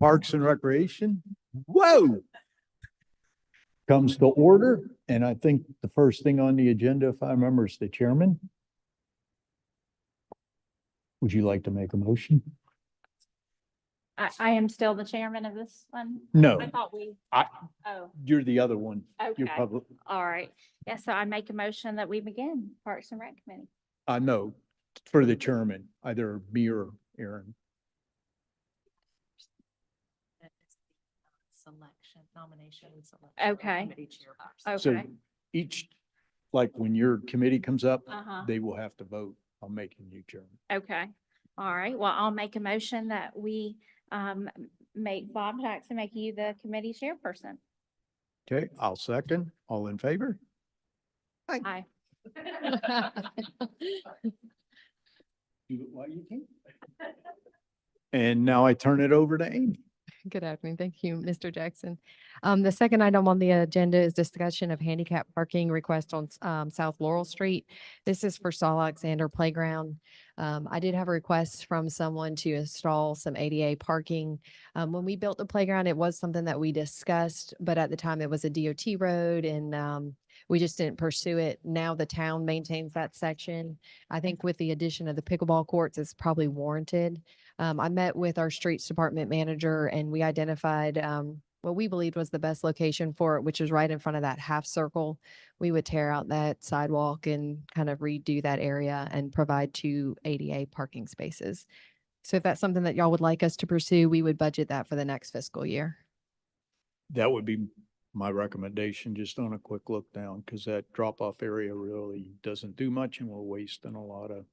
Parks and Recreation. Whoa! Comes to order, and I think the first thing on the agenda, if I remember, is the chairman. Would you like to make a motion? I am still the chairman of this one. No. I thought we, I, oh, you're the other one. You're okay. public. All right. Yeah, so I make a motion that we begin Parks and Rec Committee. No, for the chairman, either me or Aaron. That is the selection, nomination, selection. of Okay. committee chairperson. So Okay. each, like when your committee comes up, Uh-huh. they will have to vote on making you chairman. Okay. All right. Well, I'll make a motion that we make Bob Jackson, make you the committee chairperson. Okay, I'll second. All in favor? Aye. Do it while you can. And now I turn it over to Amy. Good afternoon. Thank you, Mr. Jackson. The second item on the agenda is discussion of handicap parking request on South Laurel Street. This is for Saul Alexander Playground. I did have a request from someone to install some ADA parking. When we built the playground, it was something that we discussed, but at the time it was a DOT road and we just didn't pursue it. Now the town maintains that section. I think with the addition of the pickleball courts, it's probably warranted. I met with our streets department manager and we identified what we believed was the best location for it, which is right in front of that half circle. We would tear out that sidewalk and kind of redo that area and provide 2 ADA parking spaces. So if that's something that y'all would like us to pursue, we would budget that for the next fiscal year. That would be my recommendation, just on a quick look down, because that drop-off area really doesn't do much and we're wasting a lot of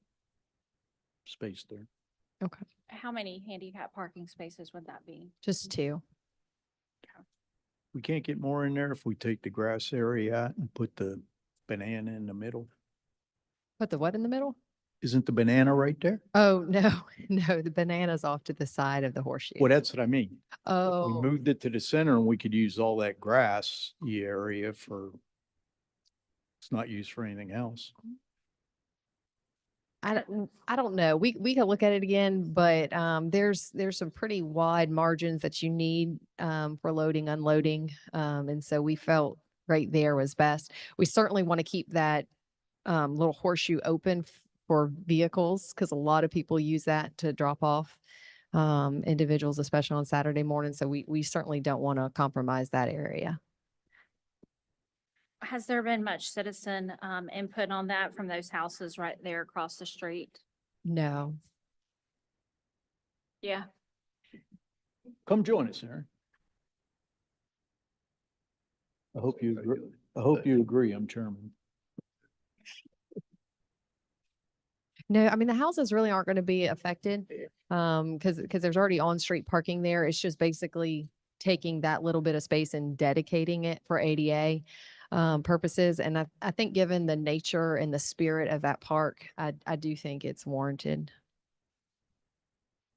space there. Okay. How many handicap parking spaces would that be? Just 2. We can't get more in there if we take the grass area out and put the banana in the middle. Put the what in the middle? Isn't the banana right there? Oh, no, no, the banana's off to the side of the horseshoe. Well, that's what I mean. We Oh, moved it to the center and we could use all that grass area for, it's not used for anything else. I don't know. We could look at it again, but there's some pretty wide margins that you need for loading, unloading. And so we felt right there was best. We certainly want to keep that little horseshoe open for vehicles because a lot of people use that to drop off individuals, especially on Saturday morning. So we certainly don't want to compromise that area. Has there been much citizen input on that from those houses right there across the street? No. Yeah. Come join us, Aaron. I hope you agree. I hope you agree. I'm chairman. No, I mean, the houses really aren't going to be affected because there's already on-street parking there. It's just basically taking that little bit of space and dedicating it for ADA purposes. And I think given the nature and the spirit of that park, I do think it's warranted.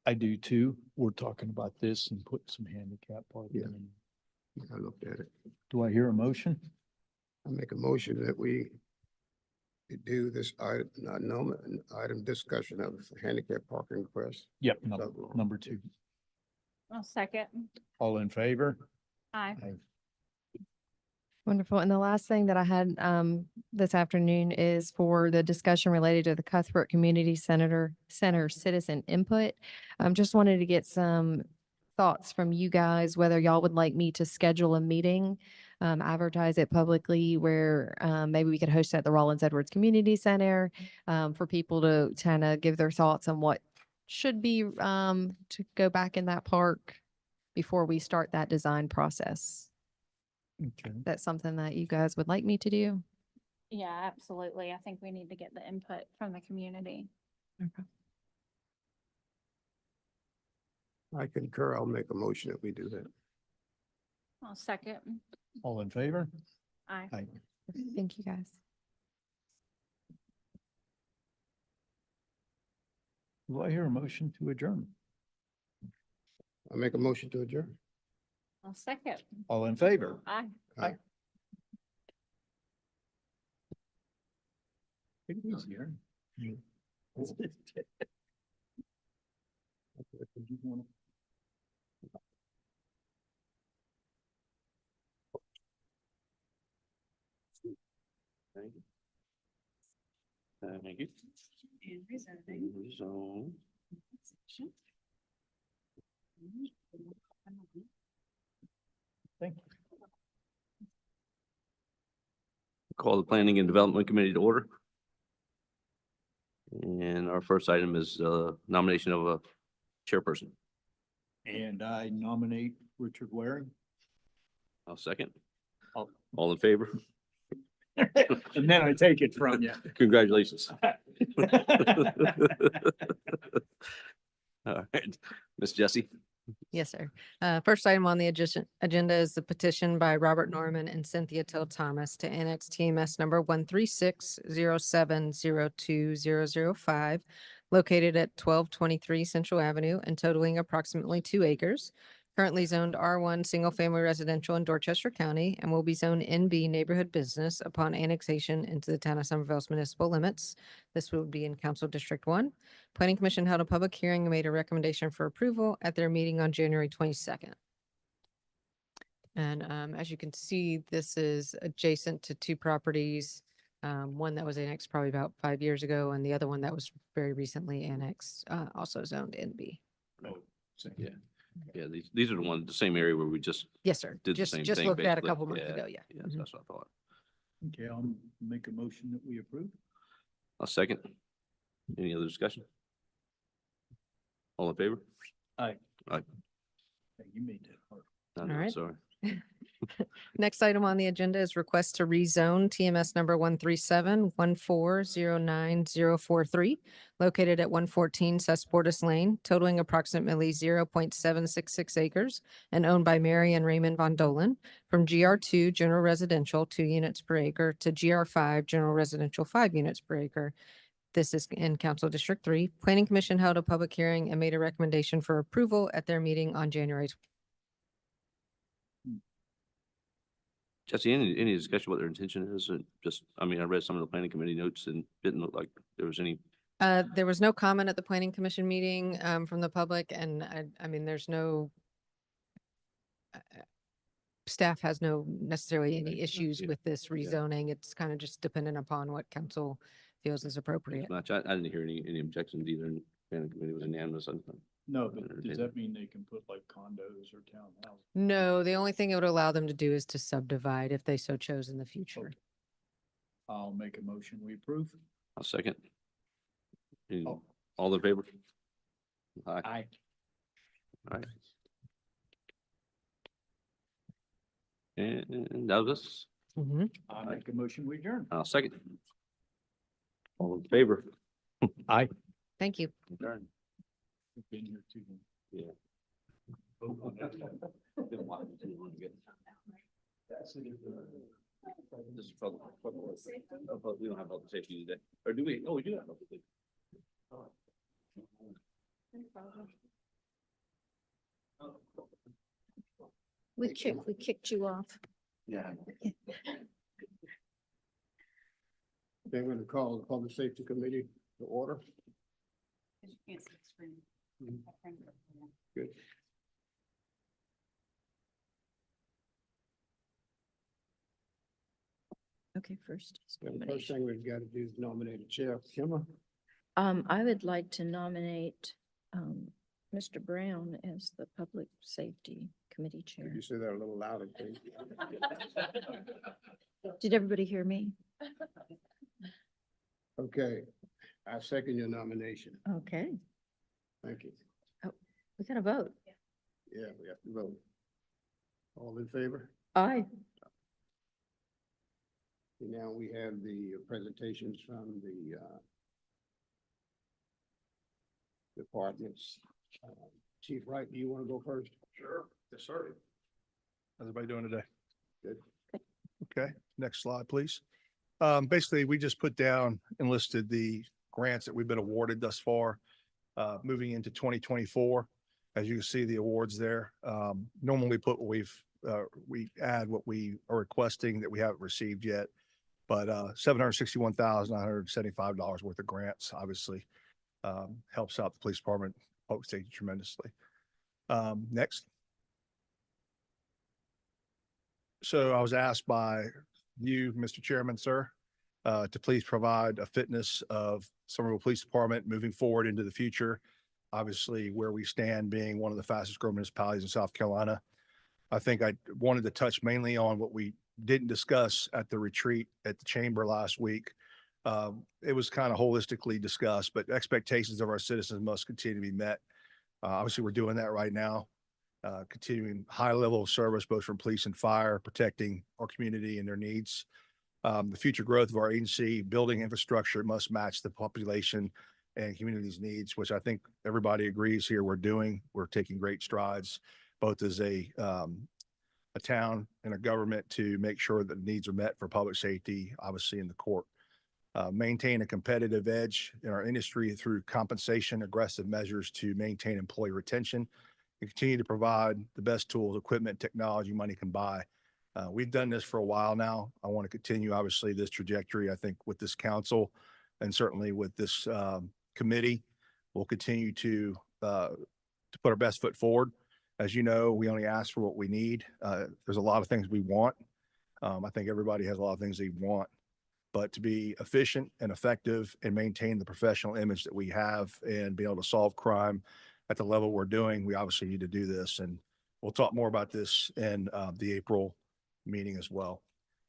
I do too. We're talking about this and putting some handicap parking Yeah. in. I looked at it. Do I hear a motion? I make a motion that we do this item discussion of handicap parking request. Yep, So- number 2. I'll second. All in favor? Aye. Wonderful. And the last thing that I had this afternoon is for the discussion related to the Cuthbert Community Center citizen input. Just wanted to get some thoughts from you guys, whether y'all would like me to schedule a meeting, advertise it publicly where maybe we could host it at the Rollins Edwards Community Center for people to kind of give their thoughts on what should be to go back in that park before we start that design process. Okay. That's something that you guys would like me to do? Yeah, absolutely. I think we need to get the input from the community. I concur. I'll make a motion that we do that. I'll second. All in favor? Aye. Aye. Thank you, guys. Do I hear a motion to adjourn? I make a motion to adjourn. I'll second. All in favor? Aye. Take it easy, Aaron. Thank you. Thank you. Rezone. Thank you. Call the Planning and Development Committee to order. And our first item is nomination of a chairperson. And I nominate Richard Waring. I'll second. I'll- All in favor? And then I take it from you. Congratulations. All right, Miss Jessie. Yes, sir. First item on the agenda is the petition by Robert Norman and Cynthia Till Thomas to annex TMS number 13607020005, located at 1223 Central Avenue and totaling approximately 2 acres. Currently zoned R1 Single Family Residential in Dorchester County and will be zoned NB Neighborhood Business upon annexation into the town of Somerville's municipal limits. This will be in Council District 1. Planning Commission held a public hearing and made a recommendation for approval at their meeting on January 22nd. And as you can see, this is adjacent to 2 properties. One that was annexed probably about 5 years ago, and the other one that was very recently annexed, also zoned NB. Yeah. Yeah, these are the same area where we just Yes, sir. did the Just same just thing. looked at a basically. couple months Yeah, ago, yeah. Yeah, Mhm. that's what I thought. Okay, I'll make a motion that we approve. I'll second. Any other discussion? All in favor? Aye. Aye. Hey, you made that part. No, no, All right. sorry. Next item on the agenda is request to rezone TMS number 13714090043, located at 114 Cessportus Lane, totaling approximately 0.766 acres and owned by Mary and Raymond Von Dolan, from GR2 General Residential 2 units per acre to GR5 General Residential 5 units per acre. This is in Council District 3. Planning Commission held a public hearing and made a recommendation for approval at their meeting on January. Jesse, any discussion what their intention is? And just, I mean, I read some of the planning committee notes and didn't look like there was any. There was no comment at the planning commission meeting from the public, and I mean, there's no staff has no necessarily any issues Yeah. with this Yeah. rezoning. It's kind of just dependent upon what council feels is appropriate. Much. I didn't hear any objections either. And planning committee was unanimous. No, but Entertain does it. that mean they can put like condos or townhouses? No, the only thing it would allow them to do is to subdivide if they so chose in the future. Okay. I'll make a motion, we approve. I'll second. Any- Oh. All in favor? Aye. Aye. Aye. And that was us. Mhm. I'll make a motion, we adjourn. I'll second. All in favor? Aye. Thank you. Adjourn. We've been here too long. Yeah. Vote on that. This is public. We don't have public safety today. Or do we? Oh, we do have public safety. We kicked you off. Yeah. They're going to call the Public Safety Committee to order. Good. Okay, first. is The first nomination. thing we've got to do is nominate a chair. Kimmer, I would like to nominate, Mr. Brown as the Public Safety Committee could Chair. you say that a little louder, please? Did everybody hear me? Okay, I second your nomination. Okay, Thank you. we got to vote. Yeah, we have to vote. All in favor? Aye. Now we have the presentations from the departments. Chief Wright, do you want to go first? Sure, yes, sir. How's everybody doing today? Good. Okay, next slide, please. Basically, we just put down and listed the grants that we've been awarded thus far, moving into 2024. As you can see, the awards there, normally we put what we add what we are requesting that we haven't received yet. But $761,975 worth of grants, obviously, helps out the police department, public safety tremendously. Next. So I was asked by you, Mr. Chairman, sir, to please provide a fitness of Somerville Police Department moving forward into the future. Obviously, where we stand being one of the fastest growing municipalities in South Carolina. I think I wanted to touch mainly on what we didn't discuss at the retreat at the chamber last week. It was kind of holistically discussed, but expectations of our citizens must continue to be met. Obviously, we're doing that right now, continuing high level of service, both from police and fire, protecting our community and their needs. The future growth of our agency, building infrastructure must match the population and community's needs, which I think everybody agrees here we're doing. We're taking great strides, both as a town and a government to make sure that needs are met for public safety, obviously in the court. Maintain a competitive edge in our industry through compensation, aggressive measures to maintain employee retention, and continue to provide the best tools, equipment, technology money can buy. We've done this for a while now. I want to continue, obviously, this trajectory. I think with this council and certainly with this committee, we'll continue to put our best foot forward. As you know, we only ask for what we need. There's a lot of things we want. I think everybody has a lot of things they want, but to be efficient and effective and maintain the professional image that we have and be able to solve crime at the level we're doing, we obviously need to do this. And we'll talk more about this in the April meeting as well.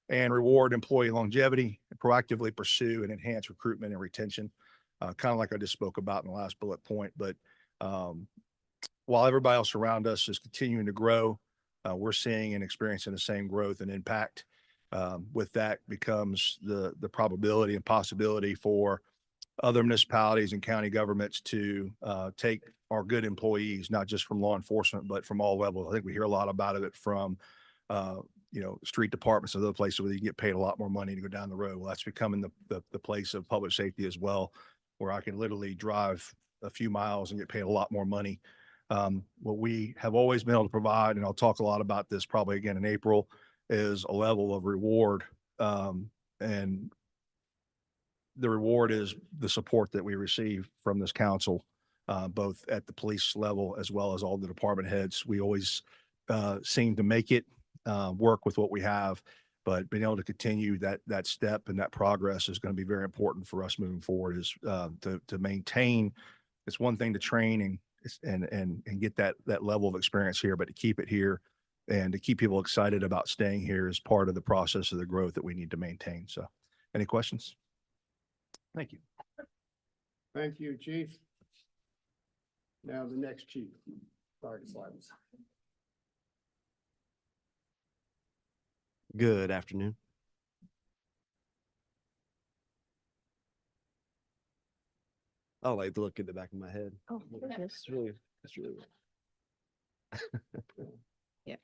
And reward employee longevity, and proactively pursue and enhance recruitment and retention, kind of like I just spoke about in the last bullet point. But while everybody else around us is continuing to grow, we're seeing and experiencing the same growth and impact. With that becomes the probability and possibility for other municipalities and county governments to take our good employees, not just from law enforcement, but from all levels. I think we hear a lot about it from street departments and other places where you get paid a lot more money to go down the road. Well, that's becoming the place of public safety as well, where I can literally drive a few miles and get paid a lot more money. What we have always been able to provide, and I'll talk a lot about this probably again in April, is a level of reward. And the reward is the support that we receive from this council, both at the police level as well as all the department heads. We always seem to make it work with what we have, but being able to continue that step and that progress is going to be very important for us moving forward. Is to maintain. It's one thing to train and get that level of experience here, but to keep it here and to keep people excited about staying here is part of the process of the growth that we need to maintain. So, any questions? Thank you. Thank you, Chief. Now the next chief. Sergeant Slavins. Good afternoon. I like to look at the back of my head. Oh, there it is. It's really. Yeah.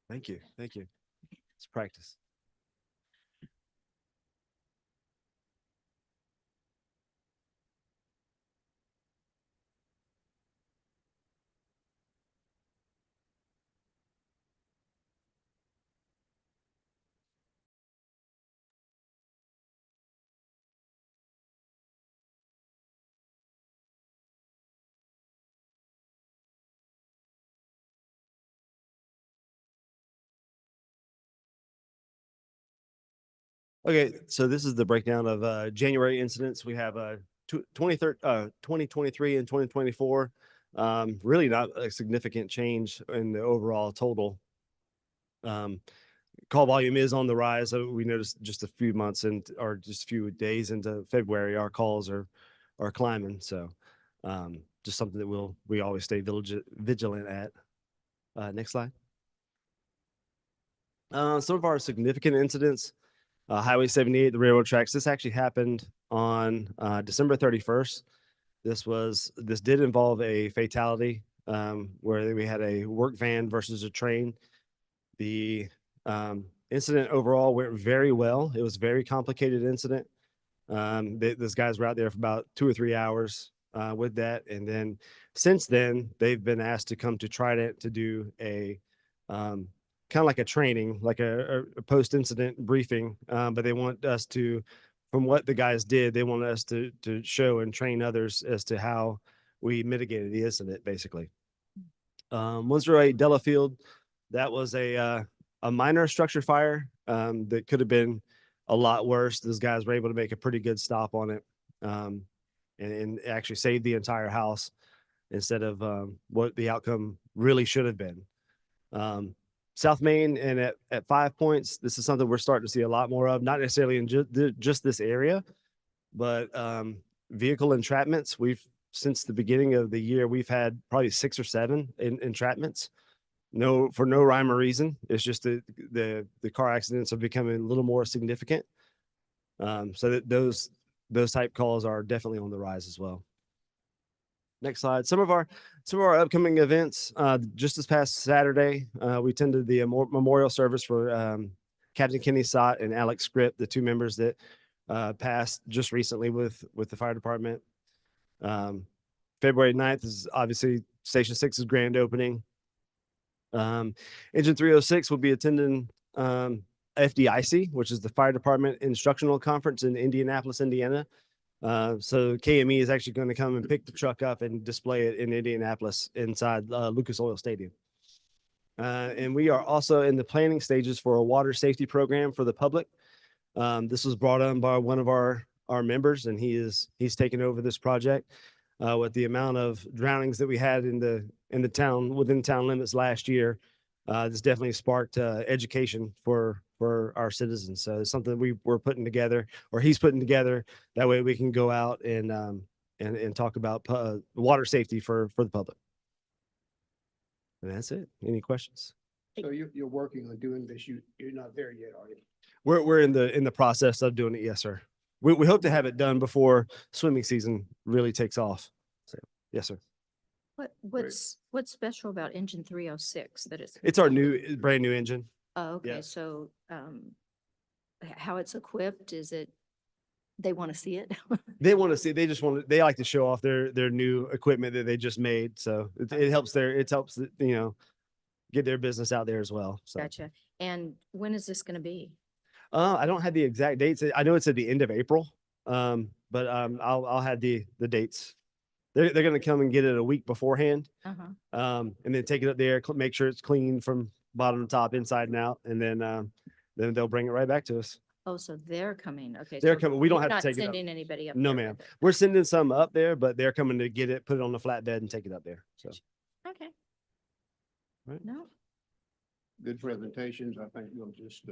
Thank you. Thank you. It's practice. Okay, so this is the breakdown of January incidents. We have 2023 and 2024. Really not a significant change in the overall total. Call volume is on the rise. So we noticed just a few months or just a few days into February, our calls are climbing. So just something that we always stay vigilant at. Next slide. Some of our significant incidents. Highway 78, the railroad tracks. This actually happened on December 31st. This did involve a fatality where we had a work van versus a train. The incident overall went very well. It was a very complicated incident. Those guys were out there for about 2 or 3 hours. with that. And then since then, they've been asked to come to Trident to do a kind of like a training, like a post-incident briefing. But they want us to, from what the guys did, they want us to show and train others as to how we mitigated the incident, basically. 108 Delafield, that was a minor structure fire that could have been a lot worse. Those guys were able to make a pretty good stop on it, and actually save the entire house instead of what the outcome really should have been. South Main and at 5 Points, this is something we're starting to see a lot more of, not necessarily in just this area, but vehicle entrapments. Since the beginning of the year, we've had probably 6 or 7 entrapments. For no rhyme or reason. It's just the car accidents are becoming a little more significant. So that those type calls are definitely on the rise as well. Next slide. Some of our upcoming events. Just this past Saturday, we attended the memorial service for Captain Kenny Sott and Alex Script, the 2 members that passed just recently with the fire department. February 9th is obviously Station 6's grand opening. Engine 306 will be attending FDIC, which is the Fire Department Instructional Conference in Indianapolis, Indiana. So KME is actually going to come and pick the truck up and display it in Indianapolis inside Lucas Oil Stadium. And we are also in the planning stages for a water safety program for the public. This was brought on by one of our members, and he's taken over this project. With the amount of drownings that we had in the town, within town limits last year, this definitely sparked education for our citizens. So it's something we're putting together, or he's putting together. That way we can go out and talk about water safety for the public. And that's it. Any questions? So you're working on doing this. You're not there yet, are you? We're in the process of doing it. Yes, sir. We hope to have it done before swimming season really takes off. So, yes, sir. What's special about engine 306 that It's our brand new engine. Oh, okay, yes. so, how it's equipped, is it, they want to see it? They want to see, they like to show off their new equipment that they just made. So it helps get their business out there as well. So. Gotcha. And when is this going to be? I don't have the exact dates. I know it's at the end of April. But I'll have the dates. They're going to come and get it a week beforehand. And then take it up there, make sure it's clean from bottom to top, inside and out. And then they'll bring it right back to us. Oh, so they're coming. Okay. They're so coming. We don't you're have to not take it up. Sending anybody up. No, there ma'am. with it. We're sending some up there, but they're coming to get it, put it on the flatbed and take it up there. So. Okay. Right. No, Good presentations. I think we'll just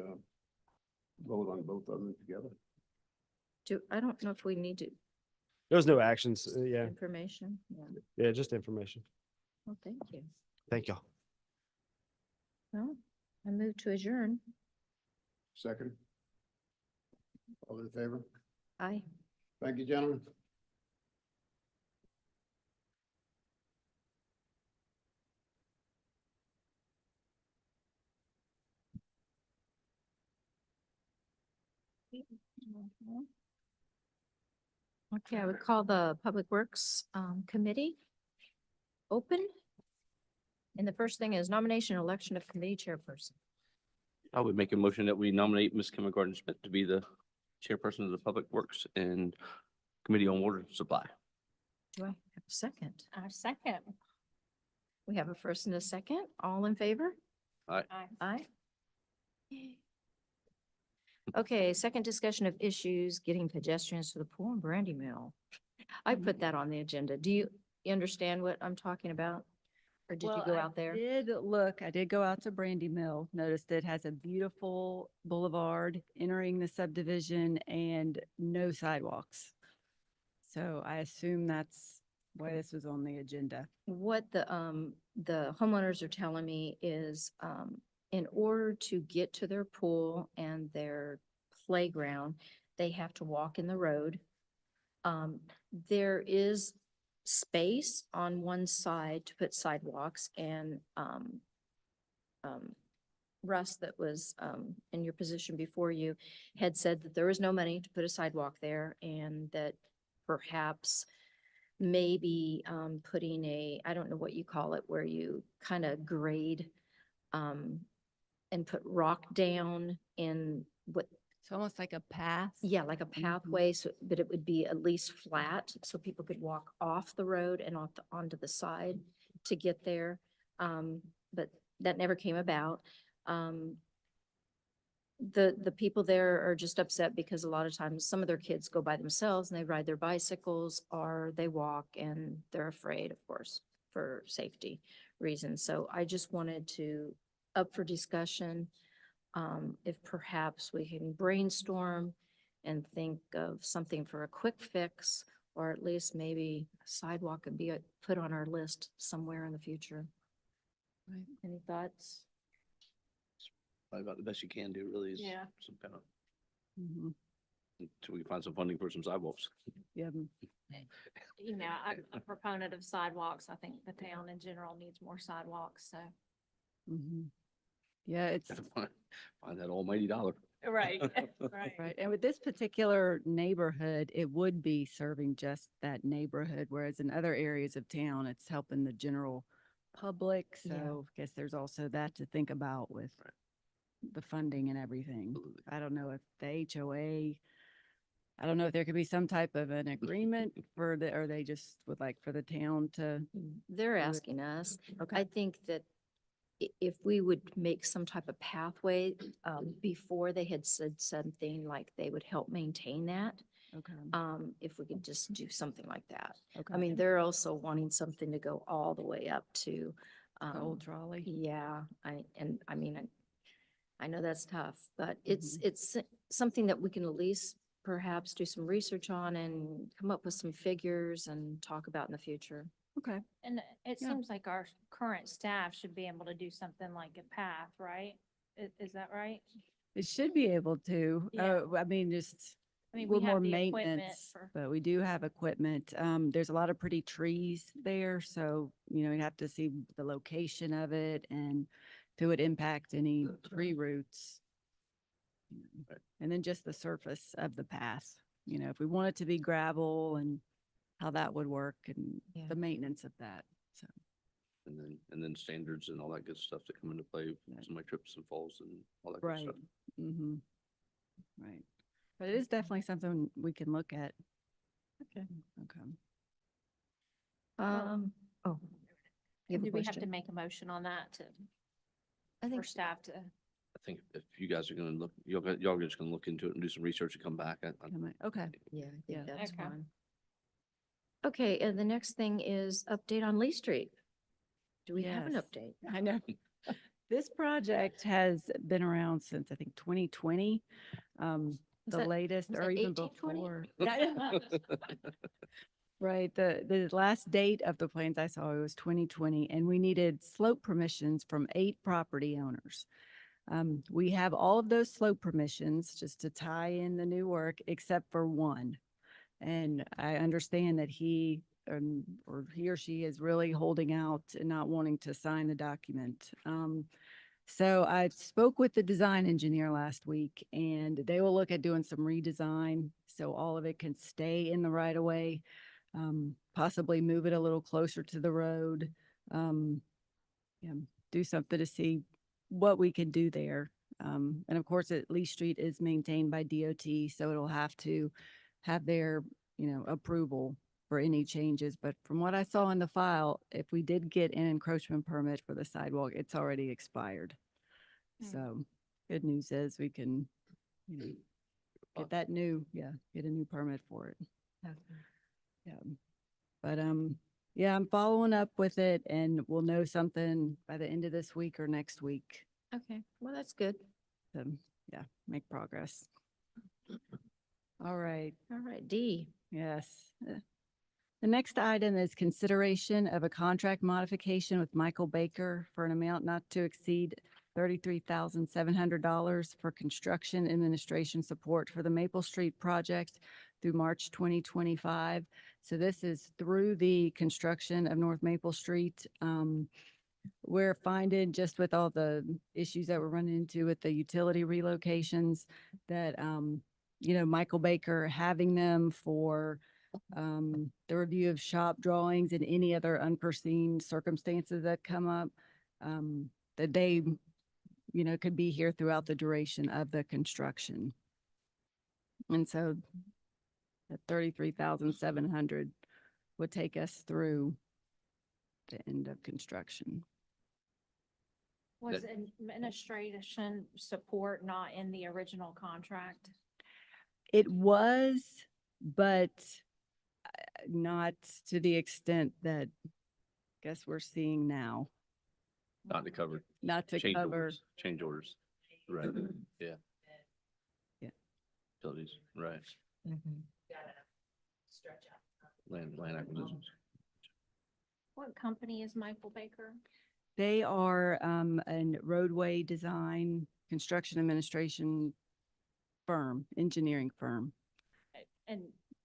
vote on both of them together. I don't know if we need to. There's no actions. Yeah. Information. Yeah. Yeah. Just information. Well, thank you. Thank y'all. Well, I move to adjourn. Second. All in favor? Aye. Thank you, gentlemen. Okay, I would call the Public Works Committee open. And the first thing is nomination and election of committee chairperson. I would make a motion that we nominate Ms. Kimma Gordon Smith to be the chairperson of the Public Works and Committee on Water Supply. Do I have a second? I second. We have a first and a second. All in favor? Aye. Aye. Okay, second discussion of issues getting pedestrians to the pool and Brandy Mill. I put that on the agenda. Do you understand what I'm talking about? Or did you go out there? I did go out to Brandy Mill, noticed it has a beautiful boulevard entering the subdivision and no sidewalks. So I assume that's why this was on the agenda. What the homeowners are telling me is, in order to get to their pool and their playground, they have to walk in the road. There is space on one side to put sidewalks, and Russ, that was in your position before you, had said that there was no money to put a sidewalk there, and that perhaps maybe, putting I don't know what you call it, where you kind of grade, and put rock down in what, It's almost like a path. yeah, like a pathway, so, but it would be at least flat, so people could walk off the road and onto the side to get there. But that never came about. The people there are just upset because a lot of times some of their kids go by themselves and they ride their bicycles or they walk and they're afraid, of course, for safety reasons. So I just wanted to up for discussion. If perhaps we can brainstorm and think of something for a quick fix, or at least maybe a sidewalk could be put on our list somewhere in the future. Any thoughts? Probably about the best you can do really is Yeah. some kind of, Mhm. until we can find some funding for some sidewalks. Yeah. You know, I'm a proponent of sidewalks. I think the town in general needs more sidewalks, so. Mhm. Yeah, it's. Gotta find that almighty dollar. Right, Right. And with this particular neighborhood, it would be serving just that neighborhood, whereas in other areas of town, it's helping the general public. Yeah. So I guess there's also that to think about with the funding and everything. Absolutely. I don't know if the HOA, I don't know if there could be some type of an agreement for or they just would like for the town to. They're Do it. asking us. Okay. I think that if we would make some type of pathway, before they had said something like they would help maintain that, Okay. if we could just do something like that. Okay. I mean, they're also wanting something to go all the way up to, The old trolley. yeah, I mean, I know that's tough, but it's something that we can at least perhaps do some research on and come up with some figures and talk about in the future. Okay. And it Yeah. seems like our current staff should be able to do something like a path, right? Is that right? It should be able to. Yeah. I mean, just I mean, with we more have the equipment maintenance, for, but we do have equipment. There's a lot of pretty trees there, so, you have to see the location of it and if it would impact any tree roots. Right. And then just the surface of the path, if we want it to be gravel and how that would work and Yeah. the maintenance of that, so. And then standards and all that good stuff that come into play, some like trips and falls and all that good Right. stuff. Mm-hmm. Right. But it is definitely something we can look at. Okay. Okay. Oh. You have a do we have to question? make a motion on that I for think, staff to? I think if you guys are gonna look, y'all are just gonna look into it and do some research and come back. Okay. yeah, I Yeah. think that's Okay. fine. Okay, and the next thing is update on Lee Street. Do we have an Yes. update? I know. This project has been around since, I think, 2020. The that- latest was or that even 1820? before. Right, the last date of the plans I saw, it was 2020, and we needed slope permissions from 8 property owners. We have all of those slope permissions just to tie in the new work, except for one. And I understand that he or he or she is really holding out and not wanting to sign the document. So I spoke with the design engineer last week and they will look at doing some redesign. So all of it can stay in the right of way, possibly move it a little closer to the road. Yeah, do something to see what we can do there. And of course, Lee Street is maintained by DOT, so it'll have to have their, approval for any changes. But from what I saw in the file, if we did get an encroachment permit for the sidewalk, it's already expired. Hmm. So good news is we can, get a new permit for it. Yeah. But, yeah, I'm following up with it and we'll know something by the end of this week or next week. Okay, well, that's good. So, yeah, make progress. All right. All right, D. Yes. The next item is consideration of a contract modification with Michael Baker for an amount not to exceed $33,700 for construction administration support for the Maple Street project through March 2025. So this is through the construction of North Maple Street. We're finding just with all the issues that we're running into with the utility relocations that, Michael Baker having them for the review of shop drawings and any other unforeseen circumstances that come up, that they, could be here throughout the duration of the construction. And so the 33,700 would take us through the end of construction. Was administration support not in the original contract? It was, but not to the extent that I guess we're seeing now, Not to cover not to cover. change orders. Right, yeah. Yeah. Utilities, right. Land acquisitions. What company is Michael Baker? They are an roadway design, construction administration firm, engineering firm. And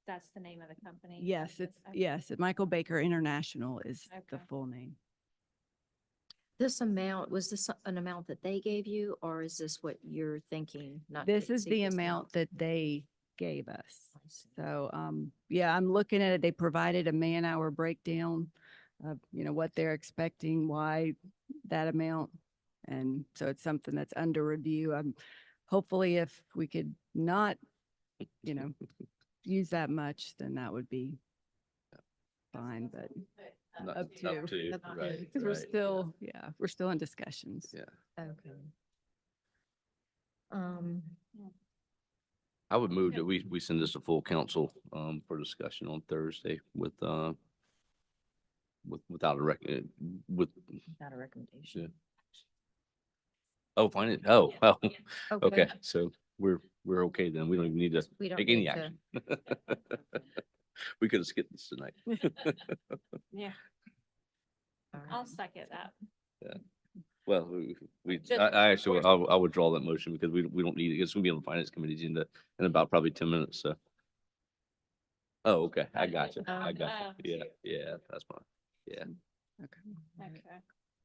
that's the name of the company? Yes, That's- it's, okay. yes, Michael Baker International is the Okay. full name. This amount, was this an amount that they gave you, or is this what you're thinking? Not to This is exceed the this amount that they gave us. I see. So, yeah, I'm looking at it. They provided a man-hour breakdown of, what they're expecting, why that amount. And so it's something that's under review. Hopefully if we could not, use that much, then that would be fine, but Not up to, Up to, Up to. right. because we're right. still, we're still in discussions. Yeah. Okay. Um, I would move that we send this to full council, for discussion on Thursday without a with, not a recommendation. yeah. Oh, find it. Oh, okay. So we're okay then. We don't even need to We don't take need any to- action. We could have skipped this tonight. Yeah, all right. I'll second that. Well, Just- I actually, I'll withdraw that motion because we don't need it. It's gonna be on the finance committee agenda in about probably 10 minutes, so. Oh, okay. I got you. I got you. Yeah, yeah, that's fine. Yeah. Okay.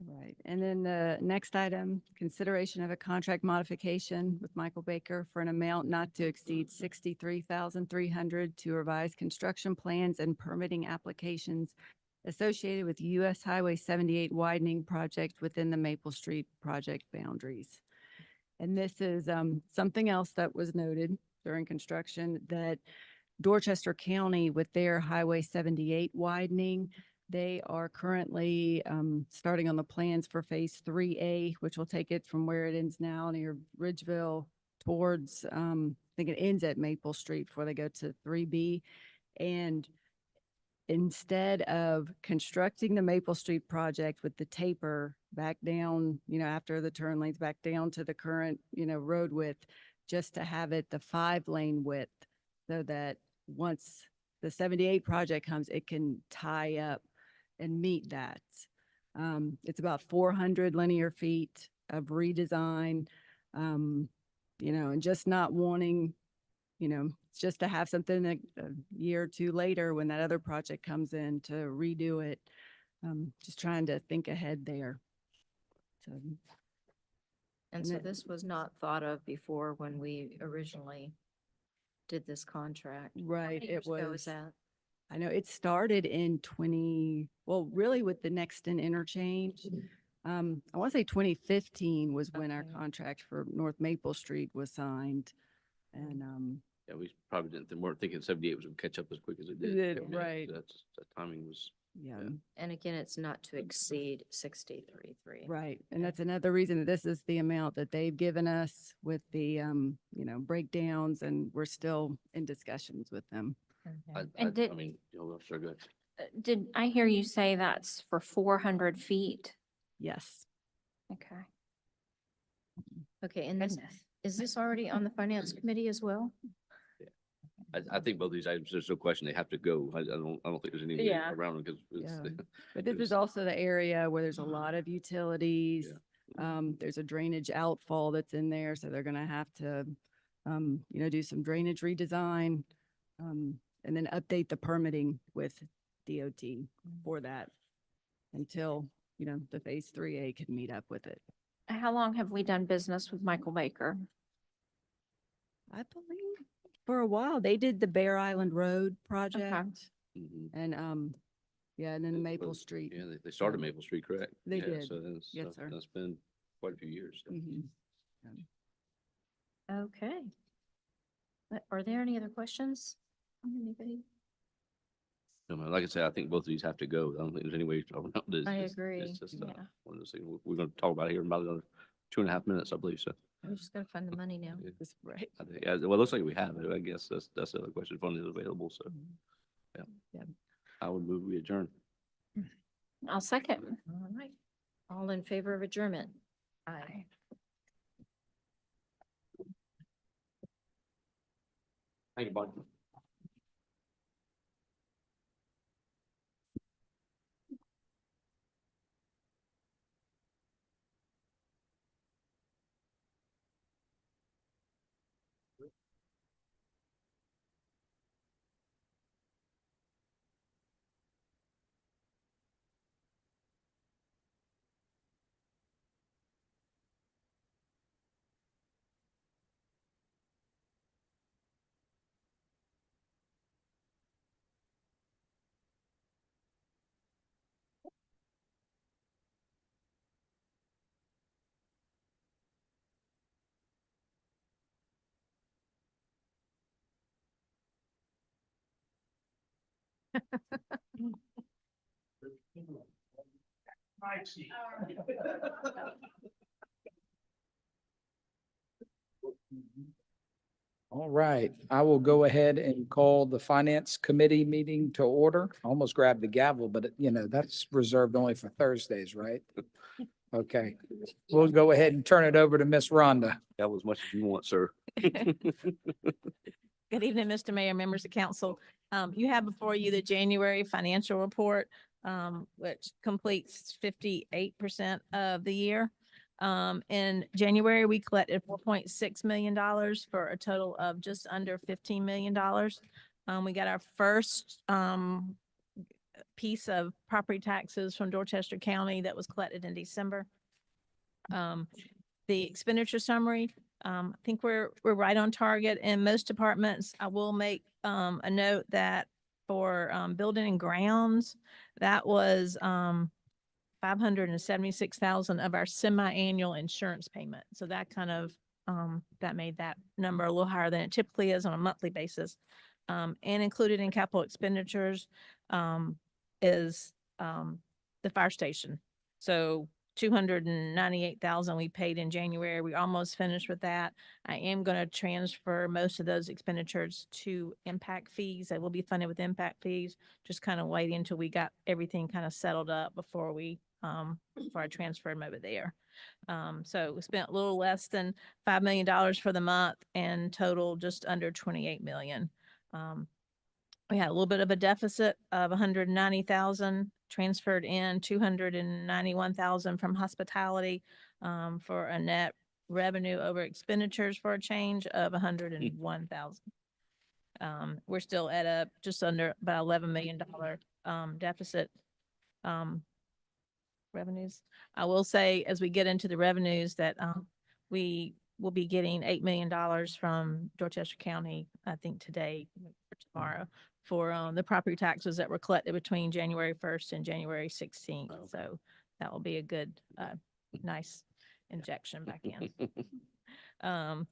Right. And then the next item, consideration of a contract modification with Michael Baker for an amount not to exceed 63,300 to revise construction plans and permitting applications associated with US Highway 78 widening project within the Maple Street project boundaries. And this is something else that was noted during construction, that Dorchester County with their Highway 78 widening, they are currently starting on the plans for Phase 3A, which will take it from where it ends now near Ridgeville towards, I think it ends at Maple Street before they go to 3B. And instead of constructing the Maple Street project with the taper back down, after the turn lanes back down to the current, road width, just to have it the 5-lane width so that once the 78 project comes, it can tie up and meet that. It's about 400 linear feet of redesign, and just not wanting, just to have something that a year or two later when that other project comes in to redo it. Just trying to think ahead there. So, And so that- this was not thought of before when we originally did this contract. How right, many it years ago was, that? I know it started in really with the Nexton interchange. I want to say 2015 was when our Okay. contract for North Maple Street was signed. And, Yeah, we probably weren't thinking 78 was gonna catch up as quick as it It did. did, Yeah, right. That timing was, yeah, And again, it's not to exceed 63.3. right. And that's another reason that this is the amount that they've given us with the, breakdowns, and we're still in discussions with them. Okay. And did- I mean, sure, good. Did I hear you say that's for 400 feet? Yes. Okay. Okay, and then is this already on the finance committee as well? I think both these items, there's no question they have to go. I don't think there's any way Yeah. around them because Yeah. it's. But this It was- is also the area where there's a lot of utilities. There's a drainage outfall that's in there, so they're gonna have to, do some drainage redesign. And then update the permitting with DOT for that until, the Phase 3A can meet up with it. How long have we done business with Michael Baker? I believe For a while, they did the Bear Island Road project Mhm. and, yeah, and then It Maple was- Street. Yeah, they started um, Maple Street, correct? they Yeah, did. So that's, Yes, sir. that's been quite a few years. So. Mhm. Okay. Are there any other questions? from anybody? No, man, like I said, I think both of these have to go. I don't think there's any way around this. I It's- agree, It's just, yeah. one of those things. We're gonna talk about it here in about another 2.5 minutes, I believe, so. We just gotta find the money now. Yeah. That's right. I think, yeah, well, it looks like we have it. I guess that's the other question. Fund is available, so. Yeah. Yeah. I would move we adjourn. I'll second. All right. All in favor of adjournment? Aye. Thank you, Bonnie. All right, I will go ahead and call the Finance Committee meeting to order. I almost grabbed the gavel, but that's reserved only for Thursdays, right? Okay, we'll go ahead and turn it over to Miss Rhonda. That was as much as you want, sir. Good evening, Mr. Mayor, members of council. You have before you the January financial report, which completes 58% of the year. In January, we collected $4.6 million for a total of just under $15 million. We got our first, piece of property taxes from Dorchester County that was collected in December. The expenditure summary, I think we're right on target in most departments. I will make a note that for building and grounds, that was 576,000 of our semi-annual insurance payment. So that kind of that made that number a little higher than it typically is on a monthly basis. And included in capital expenditures is the fire station. So 298,000 we paid in January. We almost finished with that. I am going to transfer most of those expenditures to impact fees. They will be funded with impact fees. Just kind of waiting until we got everything kind of settled up before I transferred them over there. So we spent a little less than $5 million for the month and total just under 28 million. We had a little bit of a deficit of 190,000, transferred in 291,000 from hospitality for a net revenue over expenditures for a change of 101,000. We're still at just under about $11 million deficit revenues. I will say as we get into the revenues that we will be getting $8 million from Dorchester County, I think today or tomorrow, for the property taxes that were collected between January 1st and January 16th. Okay. So that will be a good, nice injection back in.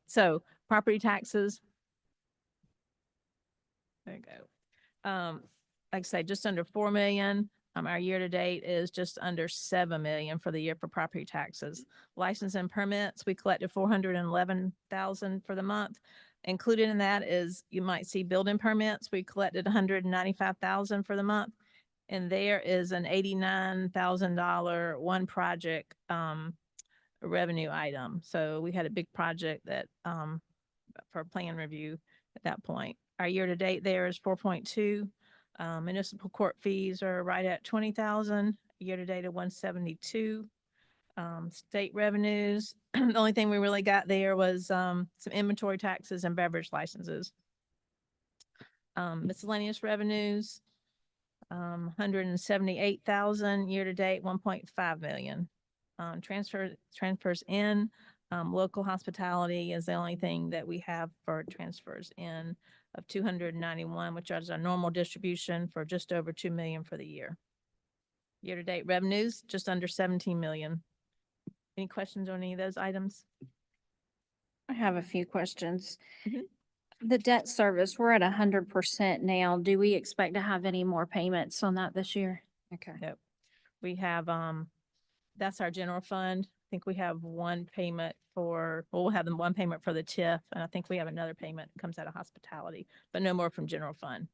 So property taxes. There you go. Like I say, just under 4 million. Our year to date is just under 7 million for the year for property taxes. License and permits, we collected 411,000 for the month. Included in that is, you might see building permits. We collected 195,000 for the month. And there is an $89,000 one project revenue item. So we had a big project that for plan review at that point. Our year to date there is 4.2. Municipal court fees are right at 20,000, year to date at 172. State revenues, the only thing we really got there was some inventory taxes and beverage licenses. Miscellaneous revenues, 178,000, year to date 1.5 million. Transfers in Local hospitality is the only thing that we have for transfers in of 291, which is our normal distribution for just over 2 million for the year. Year-to-date revenues, just under 17 million. Any questions on any of those items? I have a few questions. Mhm. The debt service, we're at 100% now. Do we expect to have any more payments on that this year? Okay. Yep. We have, that's our general fund. I think we have one payment for, well, we'll have them one payment for the TIF, and I think we have another payment that comes out of hospitality, but no more from general fund.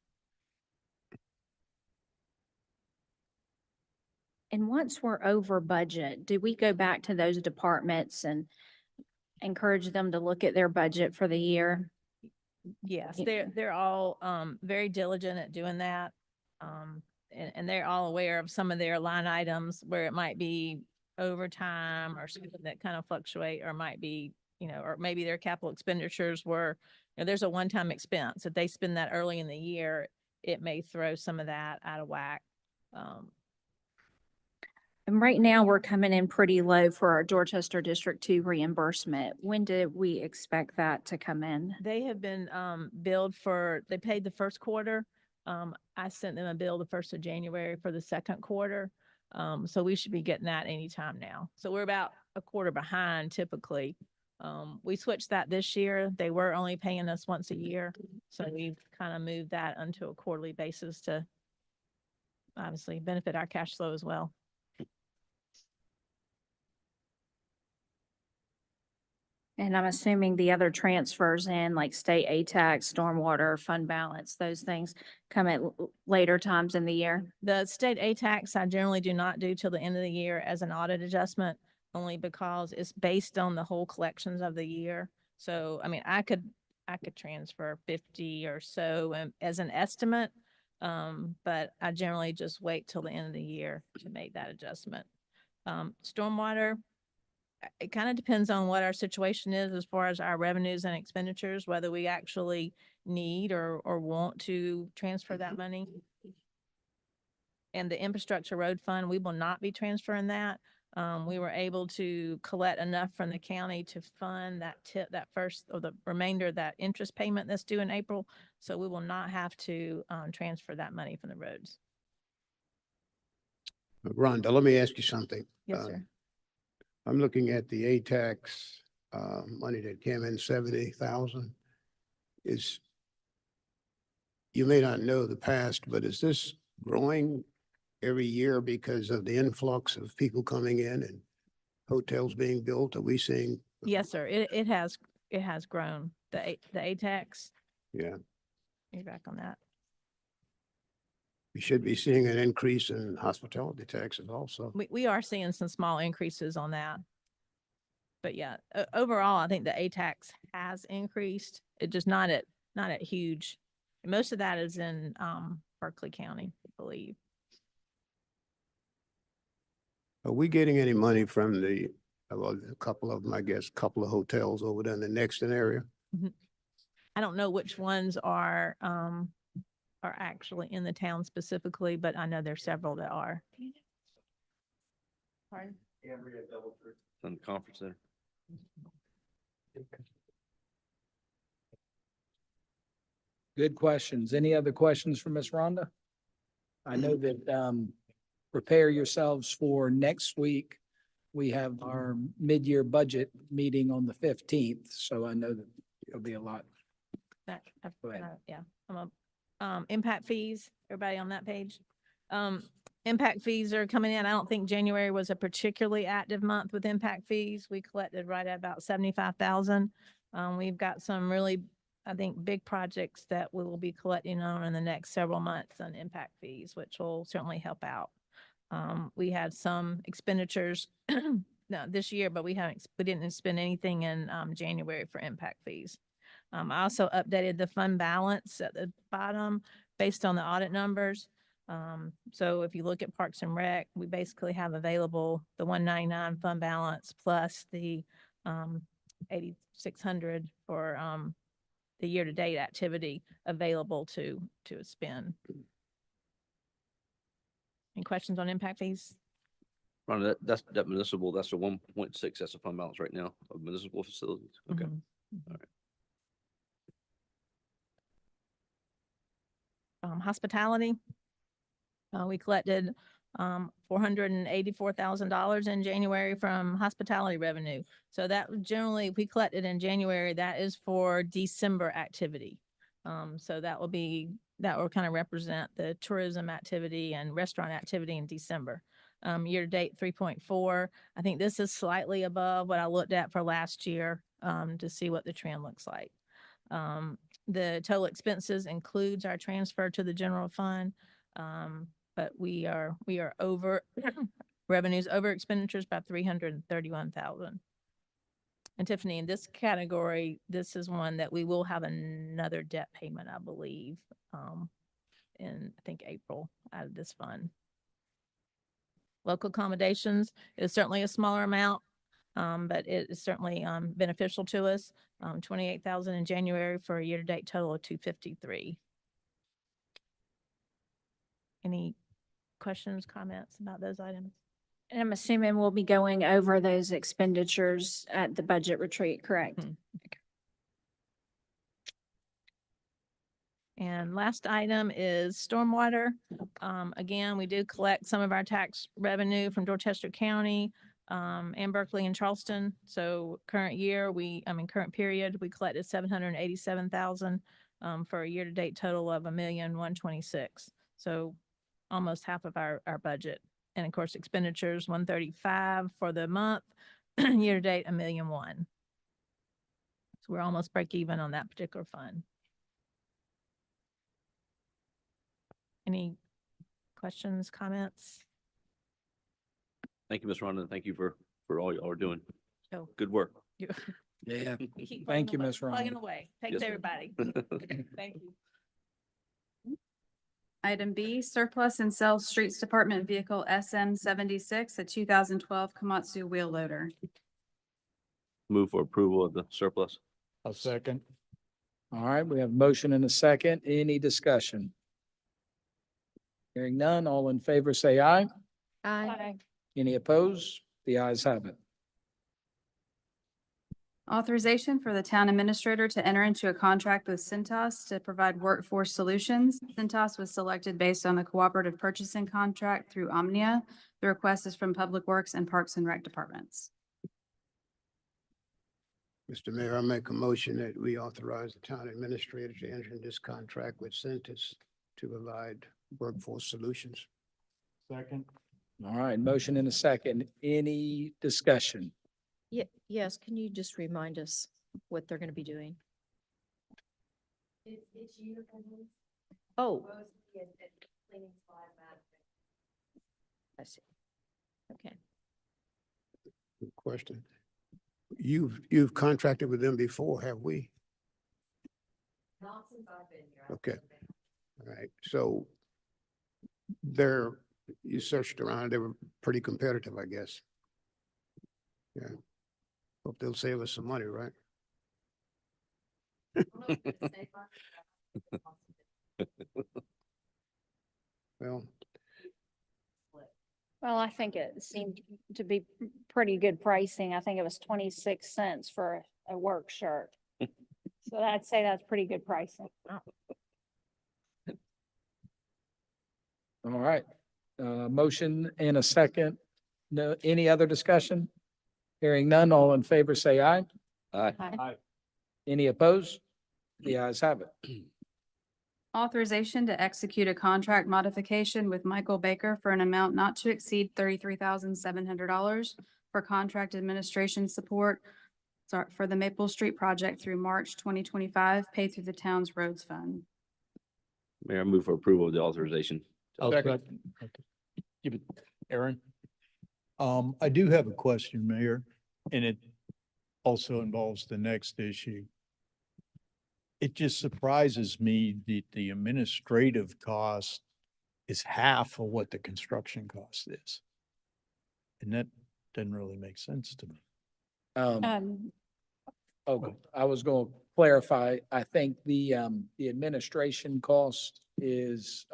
And once we're over budget, do we go back to those departments and encourage them to look at their budget for the year? Yes, Yeah. they're all very diligent at doing that. And they're all aware of some of their line items where it might be overtime or something that kind of fluctuate, or might be, or maybe their capital expenditures were, there's a one-time expense. If they spend that early in the year, it may throw some of that out of whack. And right now, we're coming in pretty low for our Dorchester District 2 reimbursement. When do we expect that to come in? They have been billed for, they paid the first quarter. I sent them a bill the 1st of January for the second quarter. So we should be getting that anytime now. So we're about a quarter behind typically. We switched that this year. They were only paying us once a year. So we've kind of moved that onto a quarterly basis to obviously benefit our cash flow as well. And I'm assuming the other transfers in, like state ATAX, stormwater, fund balance, those things come at later times in the year. The state ATAX, I generally do not do till the end of the year as an audit adjustment, only because it's based on the whole collections of the year. So, I mean, I could transfer 50 or so as an estimate. But I generally just wait till the end of the year to make that adjustment. Stormwater, it kind of depends on what our situation is as far as our revenues and expenditures, whether we actually need or want to transfer that money. And the infrastructure road fund, we will not be transferring that. We were able to collect enough from the county to fund that first, or the remainder of that interest payment that's due in April. So we will not have to transfer that money from the roads. Rhonda, let me ask you something. Yes, sir. I'm looking at the ATAX money that came in 70,000. You may not know the past, but is this growing every year because of the influx of people coming in and hotels being built? Are we seeing? Yes, sir. It has grown. The ATAX. Yeah, You're back on that. we should be seeing an increase in hospitality taxes also. We are seeing some small increases on that. But yeah, overall, I think the ATAX has increased. It just not at huge. Most of that is in Berkeley County, I believe. Are we getting any money from a couple of them, I guess, couple of hotels over there in the Nexton area? I don't know which ones are actually in the town specifically, but I know there's several that are. Pardon? On the conference center. Good questions. Any other questions for Ms. Rhonda? I know that, prepare yourselves for next week. We have our mid-year budget meeting on the 15th, so I know that it'll be a lot. Go ahead. Yeah, impact fees, everybody on that page. Impact fees are coming in. I don't think January was a particularly active month with impact fees. We collected right at about 75,000. We've got some really, I think, big projects that we will be collecting on in the next several months on impact fees, which will certainly help out. We had some expenditures this year, but we didn't spend anything in January for impact fees. I also updated the fund balance at the bottom based on the audit numbers. So if you look at Parks and Rec, we basically have available the 199 fund balance plus the 8,600 for the year-to-date activity available to spend. Any questions on impact fees? Ron, that municipal, that's a 1.6, that's a fund balance right now of municipal facilities. Okay. Mhm. Hospitality. We collected $484,000 in January from hospitality revenue. So that generally, if we collected in January, that is for December activity. So that will kind of represent the tourism activity and restaurant activity in December. Year to date, 3.4. I think this is slightly above what I looked at for last year, to see what the trend looks like. The total expenses includes our transfer to the general fund. But we are over revenues over expenditures by 331,000. And Tiffany, in this category, this is one that we will have another debt payment, I believe, in I think April out of this fund. Local accommodations is certainly a smaller amount, but it is certainly beneficial to us. 28,000 in January for a year-to-date total of 253. Any questions, comments about those items? And I'm assuming we'll be going over those expenditures at the budget retreat, correct? And last item is stormwater. Again, we do collect some of our tax revenue from Dorchester County, and Berkeley and Charleston. So current period, we collected 787,000, for a year-to-date total of 1,126,000. So almost half of our budget. And of course, expenditures 135 for the month, year-to-date 1,000,001. So we're almost break even on that particular fund. Any questions, comments? Thank you, Ms. Rhonda. Thank you for all y'all are doing. Oh. Good work. Yeah. Keep Thank plugging you, away, Ms. Plugging Rhonda. away. Thanks, Yes, ma'am. everybody. Thank you. Item B, surplus and sell Streets Department Vehicle SM 76, a 2012 Komatsu wheel loader. Move for approval of the surplus. A second. All right, we have motion and a second. Any discussion? Hearing none, all in favor say aye. Aye. Any opposed? The ayes have it. Authorization for the town administrator to enter into a contract with Cintas to provide workforce solutions. Cintas was selected based on the cooperative purchasing contract through Omnia. The request is from Public Works and Parks and Rec departments. Mr. Mayor, I make a motion that we authorize the town administrator to enter in this contract with Centus to provide workforce solutions. Second. All right, motion and a second. Any discussion? Yes, can you just remind us what they're gonna be doing? It's uniforms. Oh, Cleaning supplies, that. I see. Okay. Good question. You've contracted with them before, have we? Not since I've been here. Okay. All right, so you searched around, they were pretty competitive, I guess. Yeah. Hope they'll save us some money, right? Well, Well, I think it seemed to be pretty good pricing. I think it was 26 cents for a work shirt. So I'd say that's pretty good pricing. All right, motion and a second. No, any other discussion? Hearing none, all in favor say aye. Aye. Any opposed? The ayes have it. Authorization to execute a contract modification with Michael Baker for an amount not to exceed $33,700 for contract administration support for the Maple Street project through March 2025, paid through the town's roads fund. Mayor, I move for approval of the authorization. I'll second. Okay. Give it, Aaron. I do have a question, Mayor, and it also involves the next issue. It just surprises me that the administrative cost is half of what the construction cost is. And that doesn't really make sense to me. Okay, I was going to clarify. I think the administration cost is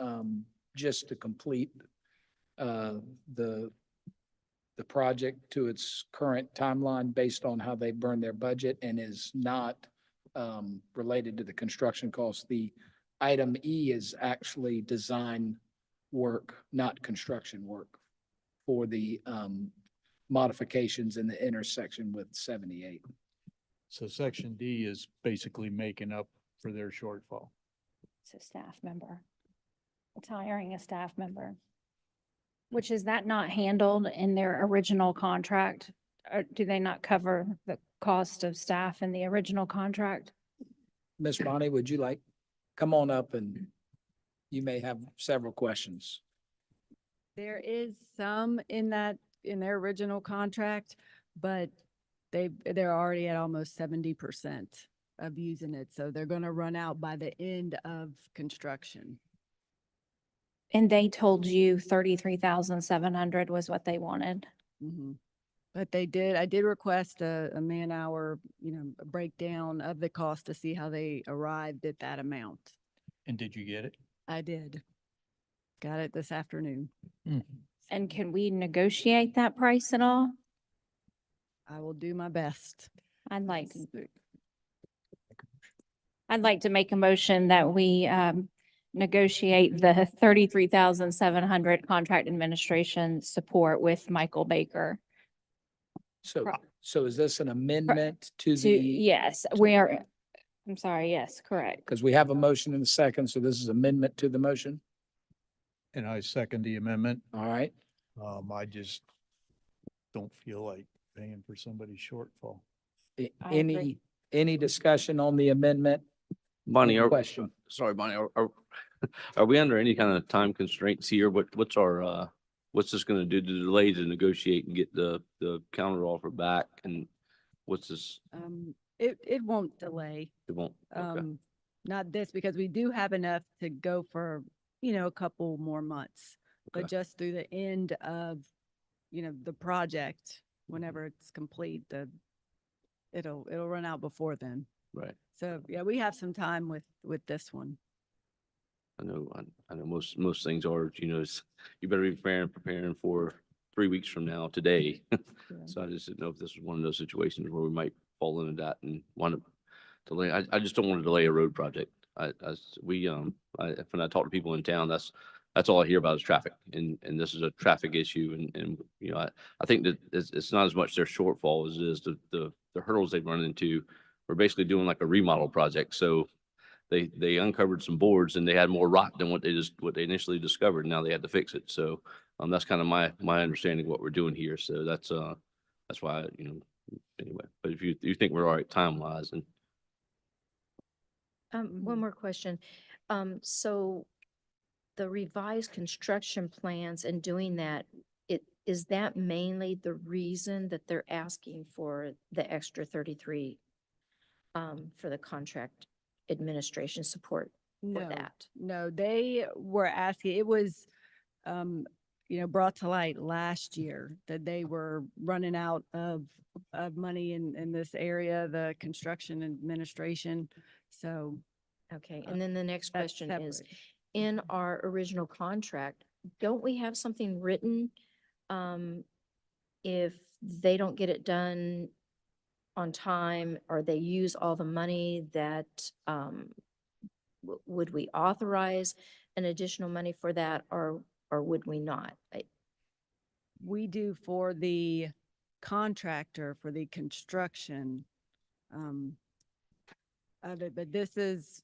just to complete the the project to its current timeline based on how they burn their budget and is not related to the construction costs. The item E is actually design work, not construction work for the modifications in the intersection with 78. So section D is basically making up for their shortfall. It's a staff member. It's hiring a staff member. Which is that not handled in their original contract? Or do they not cover the cost of staff in the original contract? Ms. Bonnie, would you like, come on up and you may have several questions. There is some in that, in their original contract, but they're already at almost 70% of using it. So they're gonna run out by the end of construction. And they told you 33,700 was what they wanted. But I did request a man-hour, a breakdown of the cost to see how they arrived at that amount. And did you get it? I did. Got it this afternoon. And can we negotiate that price at all? I will do my best. I'd like to make a motion that we negotiate the 33,700 contract administration support with Michael Baker. So is this an amendment to To, the, yes, we are, I'm sorry, yes, correct. because we have a motion in a second, so this is amendment to the motion? And I second the amendment. All right. I just don't feel like paying for somebody's shortfall. A- I agree. Any discussion on the amendment? Bonnie, Question. sorry, Bonnie, are we under any kind of time constraints here? What's our, what's this gonna do to delay to negotiate and get the counter offer back? And what's this? It won't delay. It won't, okay, Not this, because we do have enough to go for, a couple more months. But Okay. just through the end of, the project, whenever it's complete, it'll run out before then. right. So, yeah, we have some time with this one. I know most things are, you better be preparing for 3 weeks from now today. So I just didn't know if this was one of those situations where we might fall into that and want to delay. I just don't want to delay a road project. When I talk to people in town, that's all I hear about is traffic, and this is a traffic issue, and I think that it's not as much their shortfall as it is the hurdles they've run into. We're basically doing like a remodel project, so they uncovered some boards and they had more rot than what they initially discovered. Now they had to fix it. So that's kind of my understanding of what we're doing here. So that's why, anyway, but if you think we're all right time-wise, and One more question. So the revised construction plans and doing that, is that mainly the reason that they're asking for the extra 33 for the contract administration support for No, that? no, they were asking, it was, brought to light last year that they were running out of money in this area, the construction administration. So Okay, and then the next that's question is, separate. in our original contract, don't we have something written? If they don't get it done on time or they use all the money that, would we authorize an additional money for that or would we not? We do for the contractor for the construction. But this is,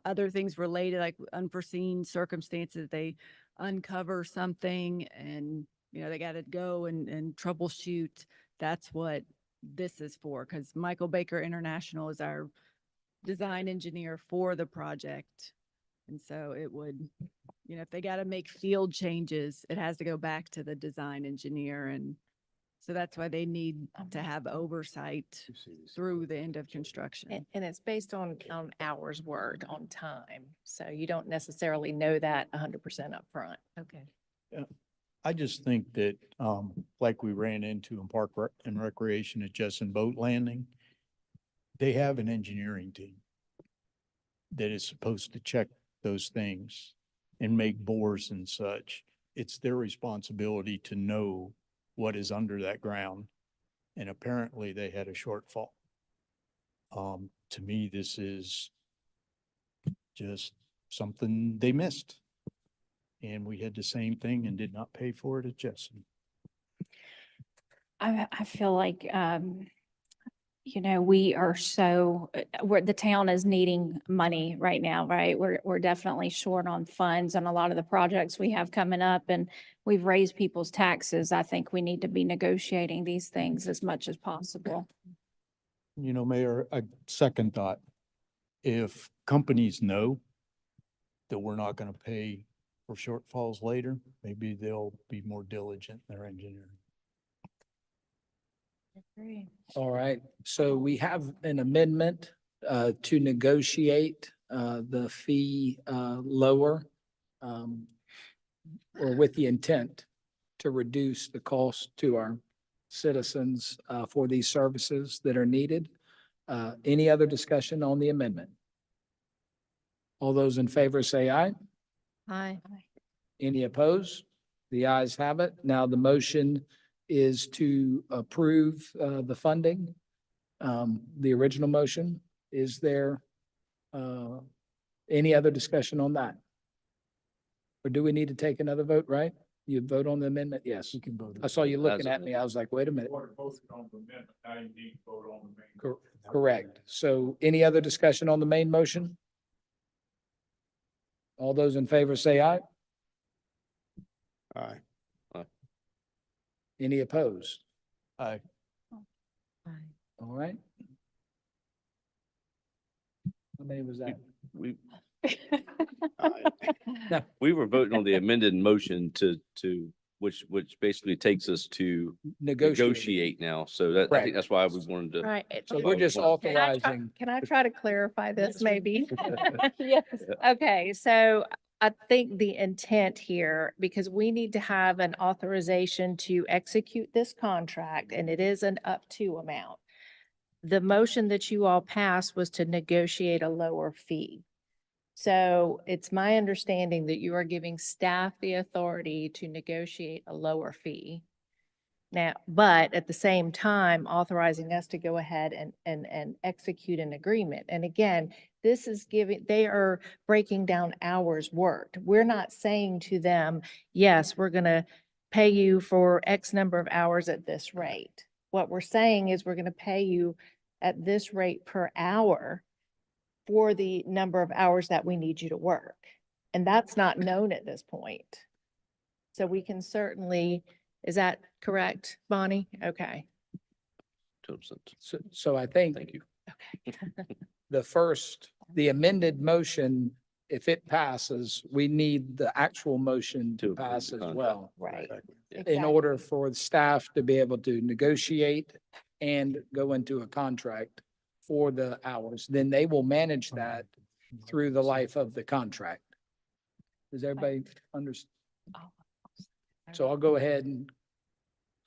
other things related, like unforeseen circumstances, they uncover something and, they got to go and troubleshoot. That's what this is for, because Michael Baker International is our design engineer for the project. And so it would, if they got to make field changes, it has to go back to the design engineer. And so that's why they need to have oversight through the end of construction. And it's based on hours worked on time. So you don't necessarily know that 100% upfront. Okay. I just think that, like we ran into in and Recreation at Jessen Boat Landing, they have an engineering team that is supposed to check those things and make bores and such. It's their responsibility to know what is under that ground. And apparently they had a shortfall. To me, this is just something they missed. And we had the same thing and did not pay for it at Jessen. I feel like, we are so, the town is needing money right now, right? We're definitely short on funds on a lot of the projects we have coming up, and we've raised people's taxes. I think we need to be negotiating these things as much as possible. Mayor, a second thought. If companies know that we're not going to pay for shortfalls later, maybe they'll be more diligent in their engineering. All right, so we have an amendment to negotiate the fee lower, or with the intent to reduce the cost to our citizens for these services that are needed. Any other discussion on the amendment? All those in favor say aye. Aye. Any opposed? The ayes have it. Now the motion is to approve the funding. The original motion, is there any other discussion on that? Or do we need to take another vote, right? You vote on the amendment? Yes. You can vote. I saw you looking As at me. I was like, wait a minute. Cor- Correct. So any other discussion on the main motion? All those in favor say aye. Aye. Any opposed? Aye. All right. How many was that? We, Aye. we were voting on the amended motion which basically takes us to negotiate now. So that, I Correct. think that's why we wanted to. Right. So we're just Can I try- authorizing. Can I try to clarify this maybe? Yes. Okay, so I think the intent here, because we need to have an authorization to execute this contract, and it is an up to amount. The motion that you all passed was to negotiate a lower fee. So it's my understanding that you are giving staff the authority to negotiate a lower fee. Now, but at the same time, authorizing us to go ahead and execute an agreement. And again, this is they are breaking down hours worked. We're not saying to them, yes, we're going to pay you for X number of hours at this rate. What we're saying is we're going to pay you at this rate per hour for the number of hours that we need you to work. And that's not known at this point. So we can certainly, is that correct, Bonnie? Okay. 2%. So I think Thank you. the amended motion, if it passes, we need the actual motion To to approve pass the as contract. well. Right. In order for the staff to be able to negotiate and go into a contract for the hours, then they will manage that through the life of the contract. Does everybody understand? So I'll go ahead and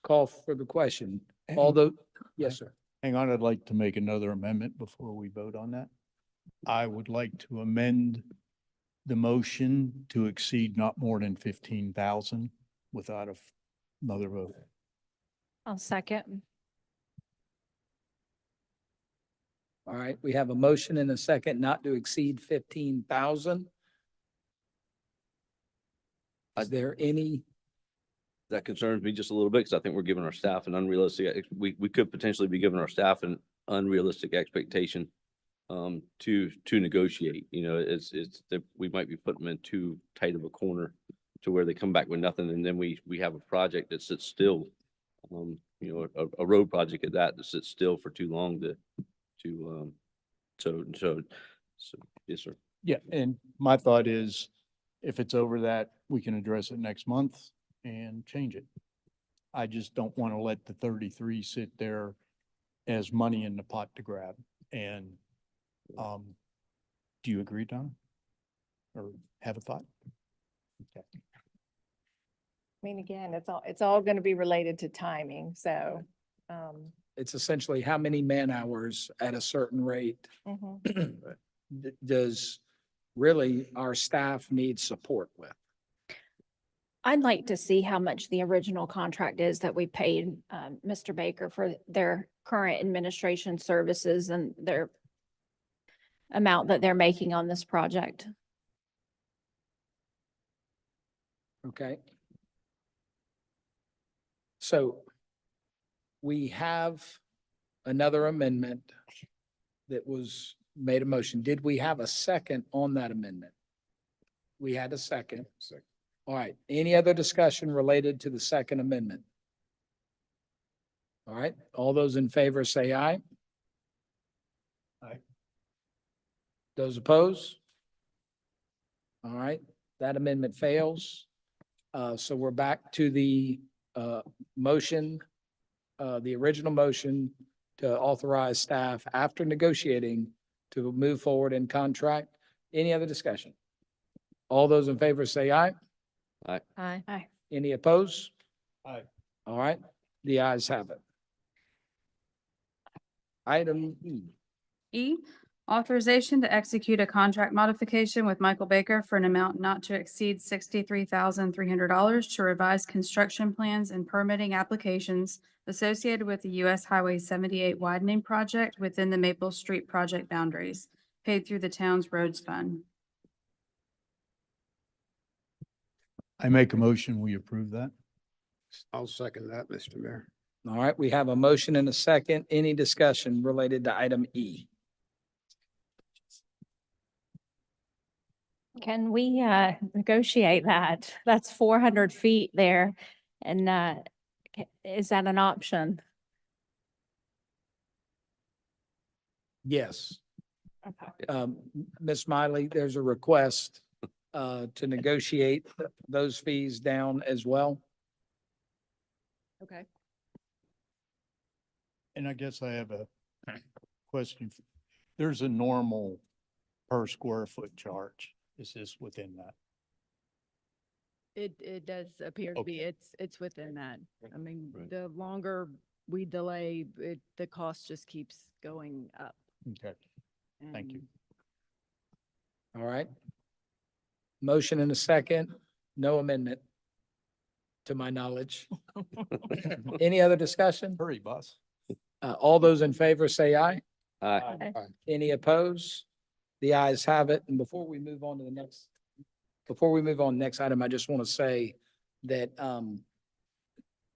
call for the question. Although, yes, sir. Hang on, I'd like to make another amendment before we vote on that. I would like to amend the motion to exceed not more than 15,000 without another vote. I'll second. All right, we have a motion and a second not to exceed 15,000. Is there any? That concerns me just a little bit because I think we're giving our staff an unrealistic, we could potentially be giving our staff an unrealistic expectation to negotiate. It's that we might be putting them in too tight of a corner to where they come back with nothing, and then we have a project that sits still. A road project at that sits still for too long so yes, sir. Yeah, and my thought is if it's over that, we can address it next month and change it. I just don't want to let the 33 sit there as money in the pot to grab. And do you agree, Don? Or have a thought? Okay. I mean, again, it's all going to be related to timing, so. It's essentially how many man hours at a certain rate Mhm. does really our staff need support with? I'd like to see how much the original contract is that we paid Mr. Baker for their current administration services and their amount that they're making on this project. Okay. So we have another amendment that was made a motion. Did we have a second on that amendment? We had a second. All right. Any other discussion related to the second amendment? All right. All those in favor say aye. Aye. Those opposed? All right. That amendment fails. So we're back to the motion, the original motion to authorize staff after negotiating to move forward in contract. Any other discussion? All those in favor say aye. Aye. Any opposed? Aye. All right, the ayes have it. Item E. E, authorization to execute a contract modification with Michael Baker for an amount not to exceed $63,300 to revise construction plans and permitting applications associated with the US Highway 78 widening project within the Maple Street project boundaries, paid through the town's roads fund. I make a motion, we approve that. I'll second that, Mr. Mayor. All right, we have a motion and a second. Any discussion related to item E? Can we negotiate that? That's 400 feet there. And is that an option? Yes. Okay. Ms. Miley, there's a request to negotiate those fees down as well. Okay. And I guess I have a question. There's a normal per square foot charge. Is this within that? It does appear to be, Okay. it's within that. I mean, Right. the longer we delay, the cost just keeps going up. Okay, thank you. All right. Motion and a second, no amendment to my knowledge. Any other discussion? Hurry, boss. All those in favor say aye. Aye. Any opposed? The ayes have it. And before we move on to the next, item, I just want to say that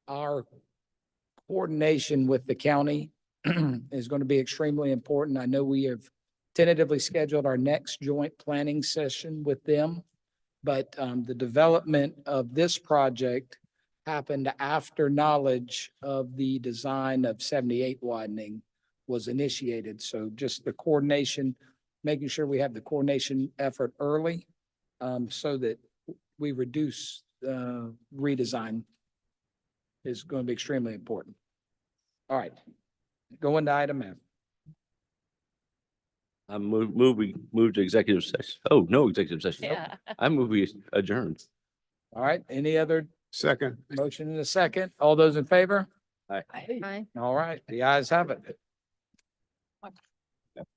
our coordination with the county is going to be extremely important. I know we have tentatively scheduled our next joint planning session with them, but the development of this project happened after knowledge of the design of 78 widening was initiated. So just the coordination, making sure we have the coordination effort early so that we reduce redesign is going to be extremely important. All right, go into item F. I move to executive session. Oh, no executive session. Yeah. I move we adjourn. All right, any other Second. motion in a second? All those in favor? Aye. Aye. All right, the ayes have it.